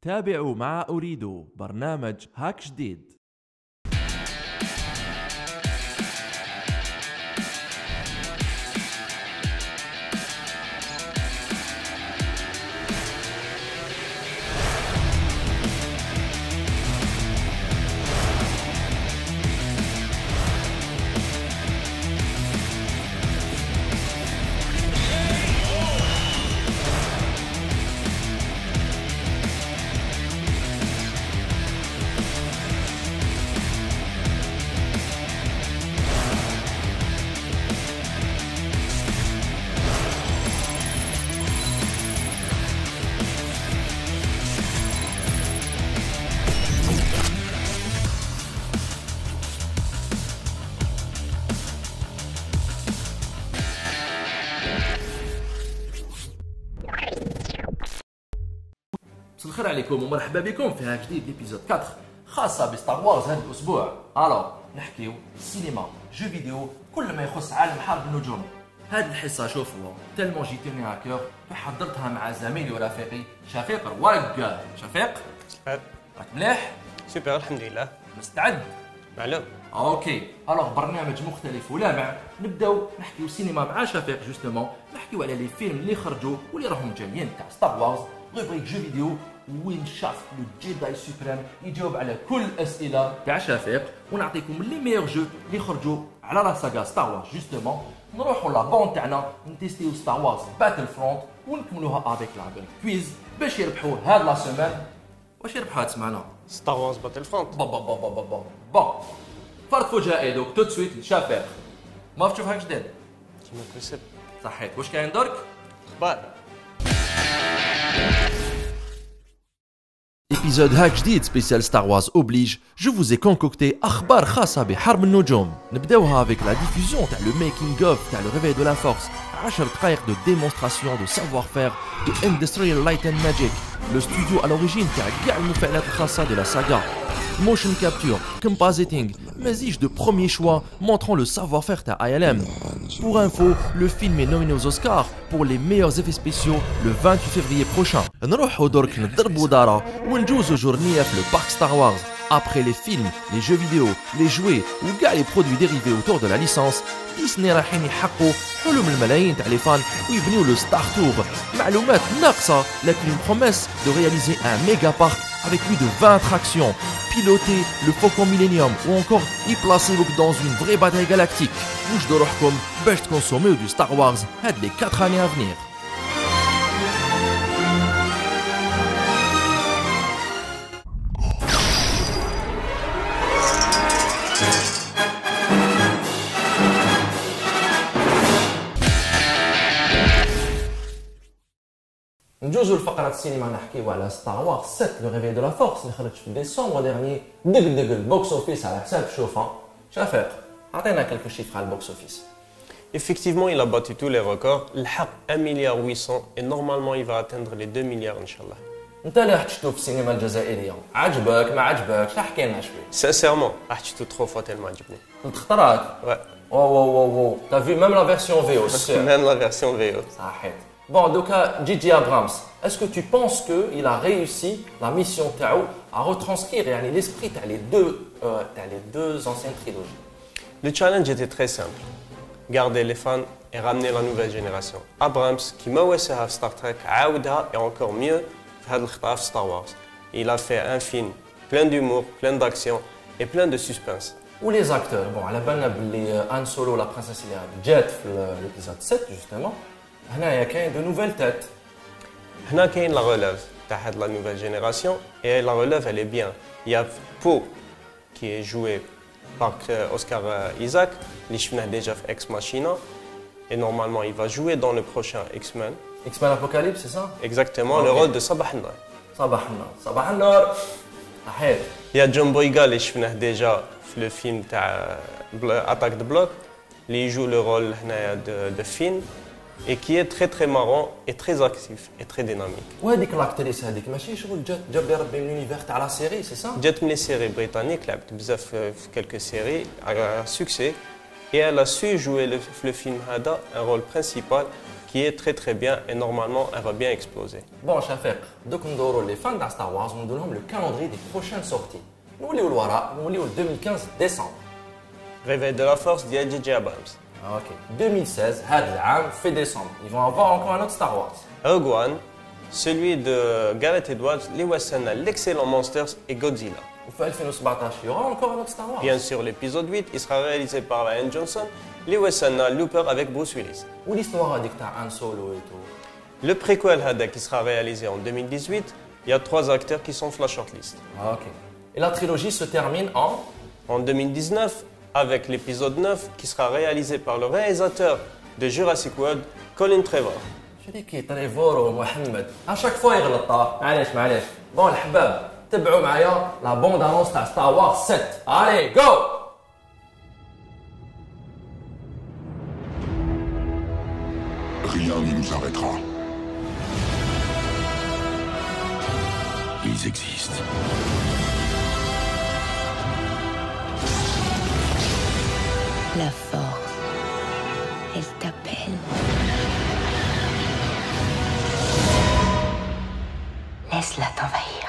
تابعوا مع أريد برنامج هاك جديد. مساء الخير عليكم ومرحبا بكم في هاك جديد ليبيزود 4 خاصة بستار وارز هذا الأسبوع. الو نحكيو سينما جو فيديو كل ما يخص عالم حرب النجوم. هذه الحصة شوفوا تلمون جيتني هاكور حضرتها مع زميلي ورفيقي شفيق رواق. شفيق راك مليح؟ سوبر الحمد لله. مستعد؟ معلوم. اوكي الوغ برنامج مختلف ولامع. نبداو نحكيو سينما مع شفيق جوستومون، نحكيو على لي فيلم اللي خرجوا واللي راهم جايين تاع ستار وارز. روبريك جو فيديو وين شاف لو جيداي سوبريم يجاوب على كل الاسئله تاع شفيق، ونعطيكم لي ميور جو اللي خرجوا على لا ساغا ستار وارز جوستومون. نروحوا لابون تاعنا نتيستيو ستار وارز باتل فرونت ونكملوها افيك لابل كويز باش يربحوا هاد لا سيمين. واش يربحوا هاد السمانه؟ ستار وارز باتل فرونت. بون فرد فجائي دوك تو سويت لشفيق. ما تشوف هاك جديد كيما كنسب صحيت. واش كاين درك؟ اخبار. Épisode hack جديد spécial Star Wars oblige, je vous ai concocté أخبار خاصة بحرب النجوم. نبداوها avec la diffusion تاع le making of تاع le réveil de la force. 10 دقائق de démonstration de savoir-faire de Industrial Light and Magic, le studio à l'origine تاع كاع المفاعلات الخاصة de la saga. Motion capture, compositing, مزيج de premier choix montrant le savoir-faire تاع ILM. Pour info, le film est nominé aux Oscars pour les meilleurs effets spéciaux le 28 février prochain. نروحو درك نضربو دارا ونجوزو جورنية في le parc Star Wars. Après les films, les jeux vidéo, les jouets ou gars les produits dérivés autour de la licence, Disney رايحين يحققوا حلم الملايين تاع لي فان ويبنيو le Star Tour. معلومات ناقصة لكن une promesse de réaliser un méga parc avec plus de 20 attractions, piloter le Faucon Millennium ou encore y placer dans une vraie bataille galactique. وجدوا روحكم باش تكونسوميو du Star Wars هاد les 4 années à venir. نجوزو لفقرة السينما نحكيو على ستار وارز 7 لو ريفي دو لا فورس اللي خرج في ديسمبر ديرني دق البوكس اوفيس على حساب شوفا. شفيق عطينا كلكو شيفر على البوكس اوفيس. Effectivement, il a battu tous les records. Le حق 1 milliard 800 et normalement il va atteindre les 2 milliards Inch'Allah. انت اللي راح تشوف في السينما الجزائريه عجبك ما عجبكش احكي لنا شويه. Sincèrement, راح شفتو 3 fois tellement عجبني. الخطرات Ouais. واو t'as vu même la version VO. Même la version VO. صحيت. Bon, donc J.J. Abrams, est-ce que tu penses qu'il a réussi la mission Tao à retranscrire l'esprit de les deux anciennes trilogies? Le challenge était très simple. Garder les fans et ramener la nouvelle génération. Abrams, qui m'a ouessé à Star Trek, Aouda et encore mieux, fait Star Wars. Il a fait un film plein d'humour, plein d'action et plein de suspense. Ou les acteurs? Bon, à la base, Han Solo, la princesse Leia, Jet, l'épisode 7 justement. Il y a de nouvelles têtes. Il y a la relève de la nouvelle génération et la relève elle est bien. Il y a Poe qui est joué par Oscar Isaac, qui est déjà fait Ex Machina et normalement il va jouer dans le prochain X-Men. X-Men Apocalypse, c'est ça? Exactement, okay. Le rôle de Sabah Nar. Sabah Nar. Il y a John Boyega qui est déjà dans le film Attaque de Bloc, qui joue le rôle de Finn. Et qui est très très marrant et très actif et très dynamique. وهذيك لاكتريس هذيك ماشي شغل جاب لي ربي من لونيفير تاع لا سيري سي سا؟ جات من لي سيري بريطانيك لعبت بزاف في كلكو سيري على سوكسي et elle a su jouer le film Hada un rôle principal qui est très très bien et normalement elle va bien exploser. Bon, Shafiq, donc nous avons les fans de Star Wars, nous donnons le calendrier des prochaines sorties. Nous allons le 2015 décembre. Réveil de la force d'J. J. Abrams. Ok. 2016, fait décembre. Ils vont avoir encore un autre Star Wars. Rogue One, celui de Gareth Edwards, l'excellent Monsters et Godzilla. Au fait, 2017, il y aura encore un autre Star Wars. Bien sûr, l'épisode 8, il sera réalisé par Ryan Johnson, Looper avec Bruce Willis. Où l'histoire avec Han Solo et tout. Le préquel Hada qui sera réalisé en 2018, il y a 3 acteurs qui sont sur la shortlist. Ok. Et la trilogie se termine en 2019 avec l'épisode 9 qui sera réalisé par le réalisateur de Jurassic World, Colin Trevorrow. Je dis qui Trevorrow Mohamed. À chaque fois il غلط. معليش. Bon الحباب, تبعوا معايا la bande annonce تاع Star Wars 7. Allez, go! Rien ne nous arrêtera. Ils existent. La force, elle t'appelle. Laisse-la t'envahir.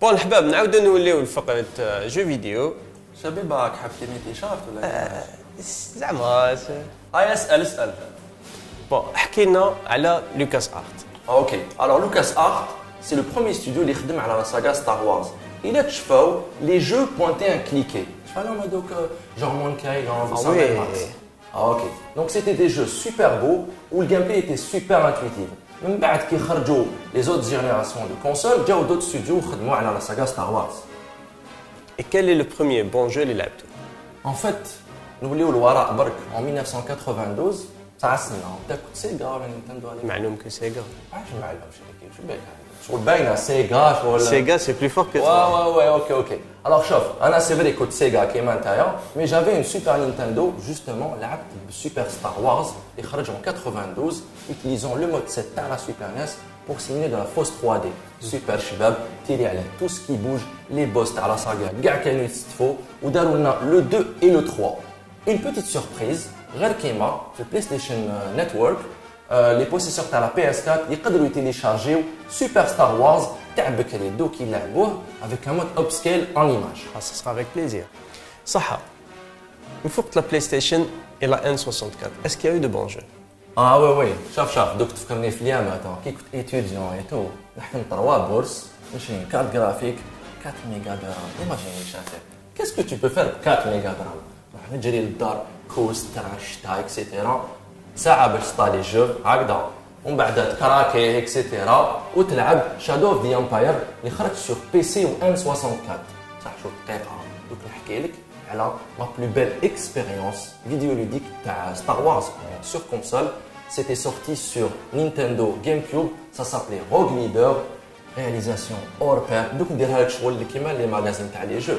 بون الحباب نعاودو نوليو لفقرة جو فيديو. شبيبك حاب كلمة شافت ولا زعما هاي اسأل. بون حكينا على لوكاس ارت. Ok, alors LucasArts, c'est le premier studio qui travaille sur la saga Star Wars. Il a fait les jeux pointés à cliquer. Donc, genre Monkey, Ah oui. Ah ok. Donc c'était des jeux super beaux où le gameplay était super intuitif. Même بعد كي خرجوا les autres générations de consoles, جاو d'autres studios خدموا على la saga Star Wars. Et quel est le premier bon jeu اللي لعبته؟ En fait, نوليو الوراء برك en 1992 تاع السنة تاع سيجا ولا نينتندو عليك. معلوم كو سيجا. علاش ما علمش هذيك شو بالك شغل باينه سيجا شغل Sega c'est plus fort que toi. Ouais, ok. Alors chauffe, Anna c'est vrai que Sega qui est maintenant, mais j'avais une Super Nintendo justement, la Super Star Wars, et خرج en 92, utilisant le mode 7 à la Super NES pour simuler de la fausse 3D. Super Shibab, télé à tout ce qui bouge, les boss à la saga, gars qui nous faut, ou d'Aruna le 2 et le 3. Une petite surprise, غير كيما في PlayStation Network, les possesseurs de la PS4 ils peuvent télécharger Super Star Wars تاع بكري دوك يلعبوه avec un mode upscale en images. Ah, ça sera avec plaisir. Saha, une fois que la PlayStation et la N64, est-ce qu'il y a eu de bons jeux? Ah oui, شاف دوك تفكرني في اليوم كي كنت étudiant et tout نحكم 3 bourses ماشي carte graphique 4 mégas de RAM. Imagine شافك. Qu'est-ce que tu peux faire 4 mégas de RAM? راح نجري للدار كوست تاع الشتاء اكسيتيرا ساعه باش تطالي الجو هكذا ومن بعد تكراكي اكسيتيرا وتلعب شادو اوف ذا امباير اللي خرج سور بي سي و ان 64 صح شو دقيقه دوك نحكي لك على ما بلو بيل اكسبيريونس فيديولوديك تاع ستار وارز سور كونسول. C'était sorti sur Nintendo GameCube, ça s'appelait Rogue Leader, réalisation hors pair. Donc نديرها لك شغل اللي كيما لي ماغازين تاع لي جو.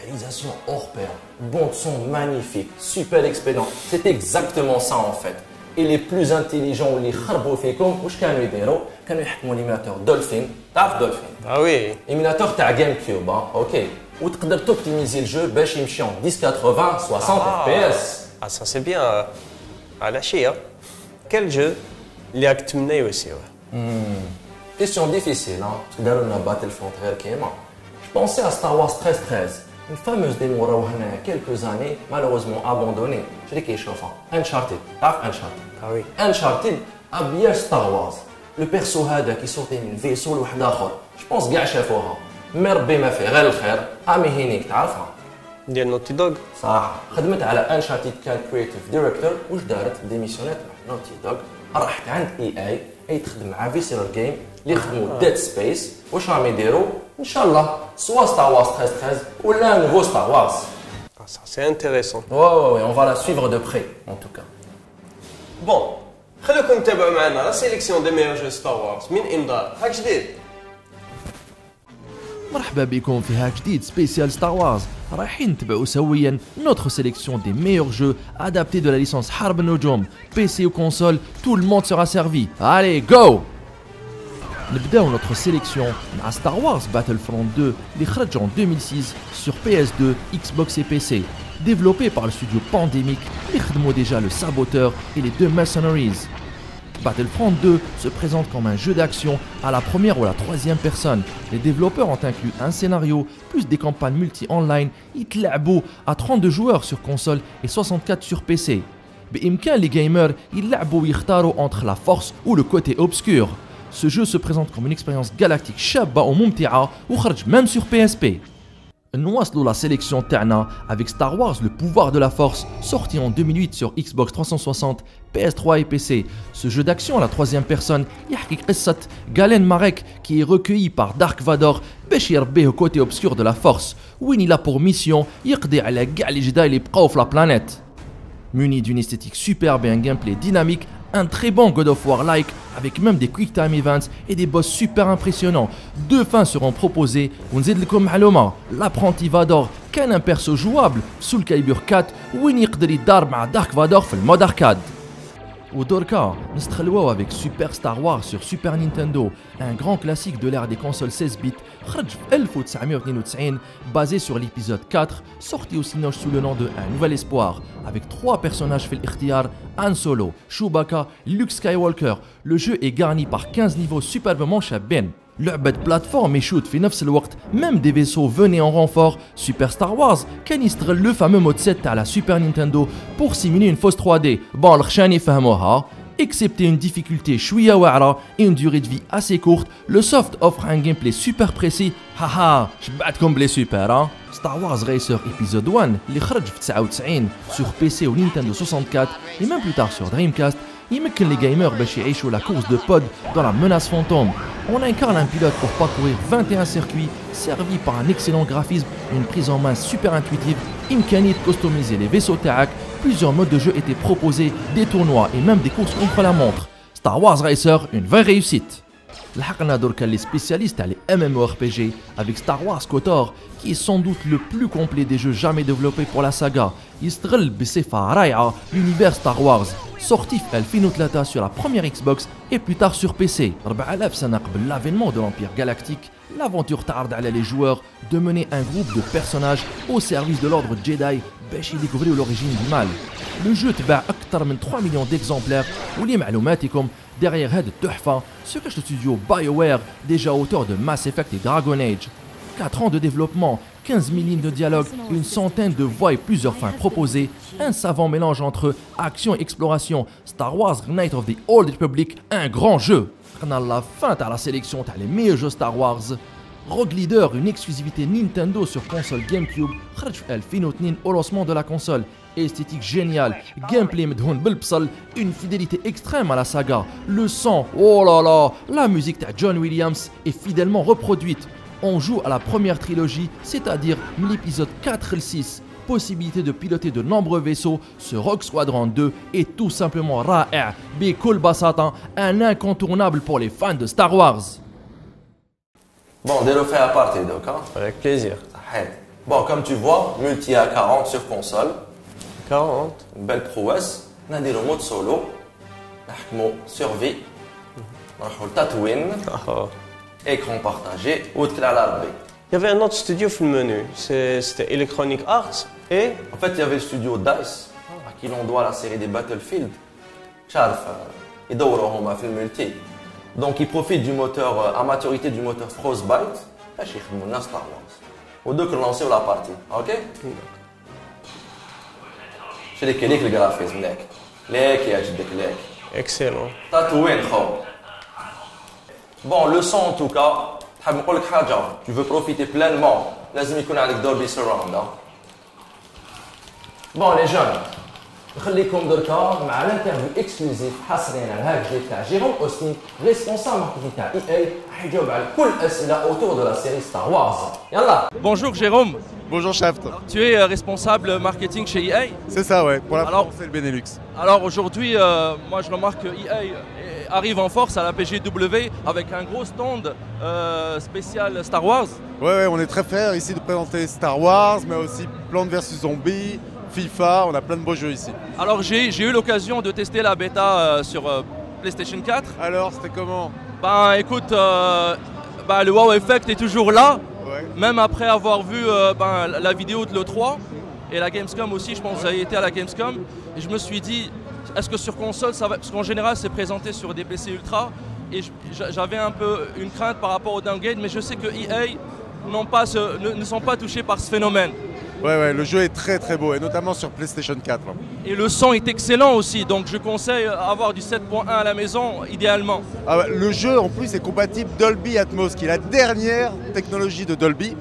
Réalisation hors pair, bon son magnifique, super expérience. C'est exactement ça en fait. Et les plus intelligents, les kharbou fikum, واش كانوا يديروا؟ كانوا يحكموا l'émulateur Dolphin, تعرف Dolphin. Ah oui. Émulateur تاع GameCube, ok. وتقدر توبتيميزي الجو باش يمشي en 1080 60 FPS. Ah ça c'est bien. À la chia. Quel jeu اللي راك تمنى يوسيوه؟ Question difficile, hein. Parce que داروا لنا Battlefront غير كيما. Je pensais à Star Wars 1313. Une fameuse démo il y a quelques années, malheureusement abandonnée. Je dis qu'il est Uncharted. Uncharted. Ah oui. Uncharted a bien Star Wars. Le perso qui sortait d'une vaisseau لواحد آخر. Je pense كاع شافوها. مربي ما فيه غير الخير. عمي هينيك تعرفها. ديال نوتي دوغ. صح. خدمت على Uncharted كان كريتيف دايركتور. واش دارت؟ ديميسيونات مع نوتي دوغ. راحت عند اي تخدم مع فيسيرال جيم اللي يخدموا ديد سبيس. واش راهم يديروا؟ ان شاء الله soit Star Wars 1313 ou un nouveau Star Wars. Ah, ça c'est intéressant. Ouais, on va la suivre de près en tout cas. Bon, خليكم تتابعوا معنا la sélection des meilleurs jeux Star Wars من إمضاء هاك جديد. مرحبا بكم في هاك جديد سبيسيال ستار وارز. رايحين نتبعوا سويا notre sélection des meilleurs jeux adaptés de la licence حرب النجوم. PC ou console, tout le monde sera servi. Allez, go! نبداو notre sélection مع Star Wars Battlefront 2 اللي خرج en 2006 sur PS2, Xbox et PC, développé par le studio Pandemic اللي خدموا déjà le Saboteur et les deux Mercenaries. Battlefront 2 se présente comme un jeu d'action à la première ou la troisième personne. Les développeurs ont inclus un scénario, plus des campagnes multi-online, يتلعبوا à 32 joueurs sur console et 64 sur PC. بإمكان les gamers يلعبوا ويختاروا entre la force ou le côté obscur. Ce jeu se présente comme une expérience galactique شابة وممتعة وخرج même sur PSP. نواصلوا la sélection تاعنا avec Star Wars le pouvoir de la force, sorti en 2008 sur Xbox 360, PS3 et PC. Ce jeu d'action à la troisième personne يحكي قصة Galen Marek qui est recueilli par Dark Vador باش يربيه au côté obscur de la force, وين il a pour mission يقضي على كاع les Jedi اللي بقاو في la planète. Muni d'une esthétique superbe et un gameplay dynamique, un très bon God of War-like avec même des quick time events et des boss super impressionnants. Deux fins seront proposées. ونزيد لكم معلومة, l'apprenti Vador كان un perso jouable sous le calibre 4 وين يقدر يتدار مع Dark Vador في المود arcade. ودوركا نستخلوه avec Super Star Wars sur Super Nintendo, un grand classique de l'ère des consoles 16 bits, خرج في 1992 basé sur l'épisode 4, sorti au Cinoche sous le nom de Un Nouvel Espoir, avec 3 personnages في الاختيار, Han Solo, Chewbacca, Luke Skywalker. Le jeu est garni par 15 niveaux superbement شابين. لعبة بلاتفورم et shoot في نفس الوقت, même des vaisseaux venaient en renfort. Super Star Wars كان يستغل le fameux mode 7 à la Super Nintendo pour simuler une fausse 3D. Bon, الخشان يفهموها. Excepté une difficulté شوية واعرة et une durée de vie assez courte, le soft offre un gameplay super précis. Haha, شبعتكم بلي super hein. Star Wars Racer Episode 1 اللي خرج في 99 sur PC ou Nintendo 64 et même plus tard sur Dreamcast, يمكن les gamers باش يعيشوا la course de pod dans la menace fantôme. On incarne un pilote pour parcourir 21 circuits, servi par un excellent graphisme, une prise en main super intuitive, إمكانية de customiser les vaisseaux تاعك. Plusieurs modes de jeu étaient proposés, des tournois et même des courses contre la montre. Star Wars Racer, une vraie réussite. لحقنا دركا les spécialistes à les MMORPG avec Star Wars KOTOR, qui est sans doute le plus complet des jeux jamais développés pour la saga. يستغل بصفة رائعة l'univers Star Wars, sorti en 2003 sur la première Xbox et plus tard sur PC. 4000 سنة قبل l'avènement de l'Empire Galactique, l'aventure tarde à les joueurs de mener un groupe de personnages au service de l'ordre Jedi باش يديكوفريو l'origine du mal. Le jeu تباع أكثر من 3 millions d'exemplaires ولمعلوماتكم derrière هاد التحفة se cache le studio BioWare, déjà auteur de Mass Effect et Dragon Age. 4 ans de développement, 15 000 lignes de dialogue, une centaine de voix et plusieurs fins proposées, un savant mélange entre action et exploration. Star Wars Knights of the Old Republic, un grand jeu. On a la fin à la sélection t'as les meilleurs jeux Star Wars. Rogue Leader, une exclusivité Nintendo sur console GameCube, خرج في 2002 au lancement de la console. Esthétique géniale, gameplay مدهون بالبصل, une fidélité extrême à la saga. Le sang, oh là là, la musique de John Williams est fidèlement reproduite. On joue à la première trilogie, c'est-à-dire l'épisode 4 et le 6. Possibilité de piloter de nombreux vaisseaux, ce Rogue Squadron 2 est tout simplement رائع. بكل بساطة, un incontournable pour les fans de Star Wars. Bon, délo fait à partir donc, hein. Avec plaisir. Bon, comme tu vois, multi à 40 sur console. 40. Une belle prouesse. On a des mode solo. On survie. On a Tatooine. Écran partagé. Ou de la Il y avait un autre studio dans le menu. C'était Electronic Arts et... En fait, il y avait le studio DICE, à qui l'on doit la série des Battlefield. Charf, ils doivent faire le multi. Donc, ils profitent du moteur, à maturité du moteur Frostbite. Et ils font Star Wars. Ou deux que lancer la partie. Ok? Je les clique le graphisme. Excellent. Tatooine, bon, le son en tout cas, tu veux profiter pleinement. لازم يكون عندك Dolby Surround. Bon les jeunes, نخليكم دركا مع الانترفيو اكسكلوزيف حصريا على هذا الفيديو تاع جيروم اوستين ريسبونسابل ماركتينغ تاع EA, راح يجاوب على كل الاسئله autour de la série Star Wars. يلا. Bonjour Jérôme. Bonjour Shaft. Tu es responsable marketing chez EA. C'est ça, ouais, pour la Alors- France et le Benelux. Alors aujourd'hui, moi je remarque que EA arrive en force à la PGW avec un gros stand spécial Star Wars. Ouais, on est très fiers ici de présenter Star Wars, mais aussi Plants vs Zombies, FIFA, on a plein de beaux jeux ici. Alors j'ai eu l'occasion de tester la bêta sur PlayStation 4. Alors, c'était comment? Ben écoute, le wow effect est toujours là, Ouais. même après avoir vu la vidéo de l'E3 et la Gamescom aussi, je pense que vous avez été à la Gamescom, et je me suis dit, est-ce que sur console ça va, parce qu'en général c'est présenté sur des PC Ultra, et j'avais un peu une crainte par rapport au downgrade, mais je sais que EA ne sont pas touchés par ce phénomène. Ouais, le jeu est très très beau, et notamment sur PlayStation 4. Et le son est excellent aussi, donc je conseille avoir du 7.1 à la maison, idéalement. Ah ouais, le jeu en plus est compatible Dolby Atmos, qui est la dernière technologie de Dolby,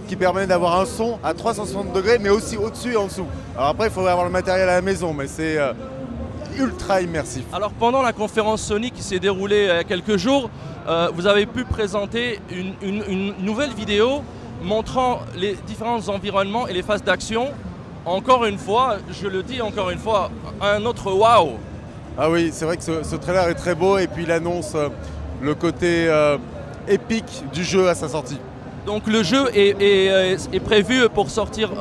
qui permet d'avoir un son à 360 degrés, mais aussi au-dessus et en dessous. Alors après, il faudrait avoir le matériel à la maison, mais c'est ultra immersif. Alors pendant la conférence Sony qui s'est déroulée il y a quelques jours, vous avez pu présenter une nouvelle vidéo montrant les différents environnements et les phases d'action. Encore une fois, je le dis encore une fois, un autre wow. Ah oui, c'est vrai que ce trailer est très beau, et puis il annonce le côté épique du jeu à sa sortie. Donc le jeu est prévu pour sortir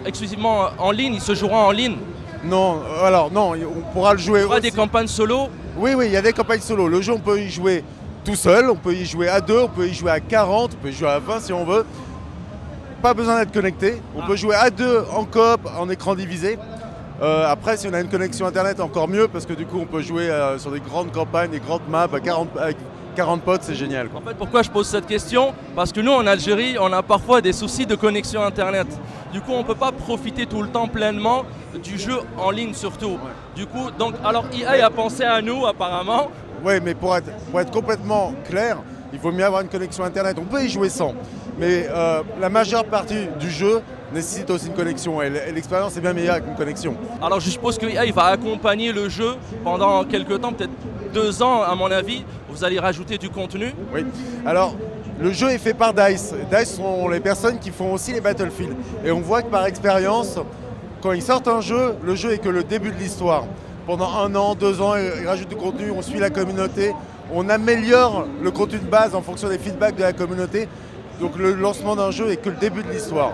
exclusivement en ligne, il se jouera en ligne. Non, alors non, on pourra le jouer Il y aura aussi. des campagnes solo. Oui, il y a des campagnes solo. Le jeu, on peut y jouer tout seul, on peut y jouer à 2, on peut y jouer à 40, on peut y jouer à 20 si on veut. Pas besoin d'être connecté. On peut jouer à 2 en coop, en écran divisé. Après, si on a une connexion internet, encore mieux, parce que du coup, on peut jouer sur des grandes campagnes, des grandes maps avec 40 potes, c'est génial, quoi. En fait, pourquoi je pose cette question? Parce que nous, en Algérie, on a parfois des soucis de connexion Internet. Du coup, on ne peut pas profiter tout le temps pleinement du jeu en ligne surtout. Ouais. Du coup, donc, alors EA a pensé à nous apparemment. Oui, mais pour être complètement clair, il faut mieux avoir une connexion internet. On peut y jouer sans, mais la majeure partie du jeu nécessite aussi une connexion, et l'expérience est bien meilleure avec une connexion. Alors je suppose que EA va accompagner le jeu pendant quelques temps, peut-être 2 ans à mon avis. Vous allez rajouter du contenu. Oui. Alors, le jeu est fait par DICE. DICE sont les personnes qui font aussi les Battlefield. Et on voit que par expérience, quand ils sortent un jeu, le jeu est que le début de l'histoire. Pendant 1 an, 2 ans, ils rajoutent du contenu, on suit la communauté, on améliore le contenu de base en fonction des feedbacks de la communauté. Donc le lancement d'un jeu est que le début de l'histoire.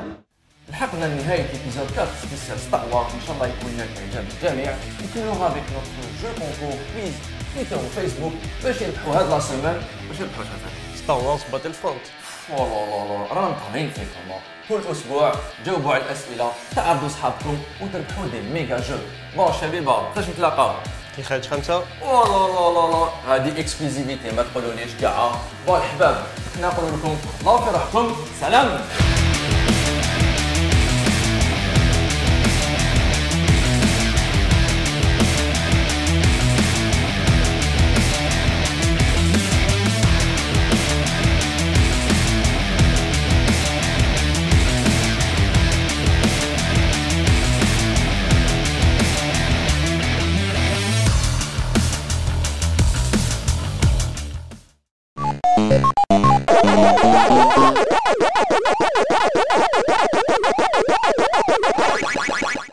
لحقنا لنهاية الإبيزود 4 سبيسيال ستار وارز، إن شاء الله يكون نال إعجاب الجميع. نكملوها avec notre jeu concours quiz تويتر وفيسبوك باش يربحوا هاد لا سيمين باش يربحوا شافات. Star Wars Battlefront. والله رانا مطهرين فيكم. كل أسبوع جاوبوا على الأسئلة، تعرضوا صحابكم وتربحوا دي ميجا جو. بون شبيبة فاش نتلاقاو؟ كي خرج 5. والله هذه اكسكلوزيفيتي ما تقولوليش كاع. بون الحباب حنا نقول لكم الله في روحكم، سلام.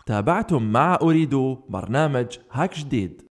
تابعتم مع أريدو برنامج هاك جديد.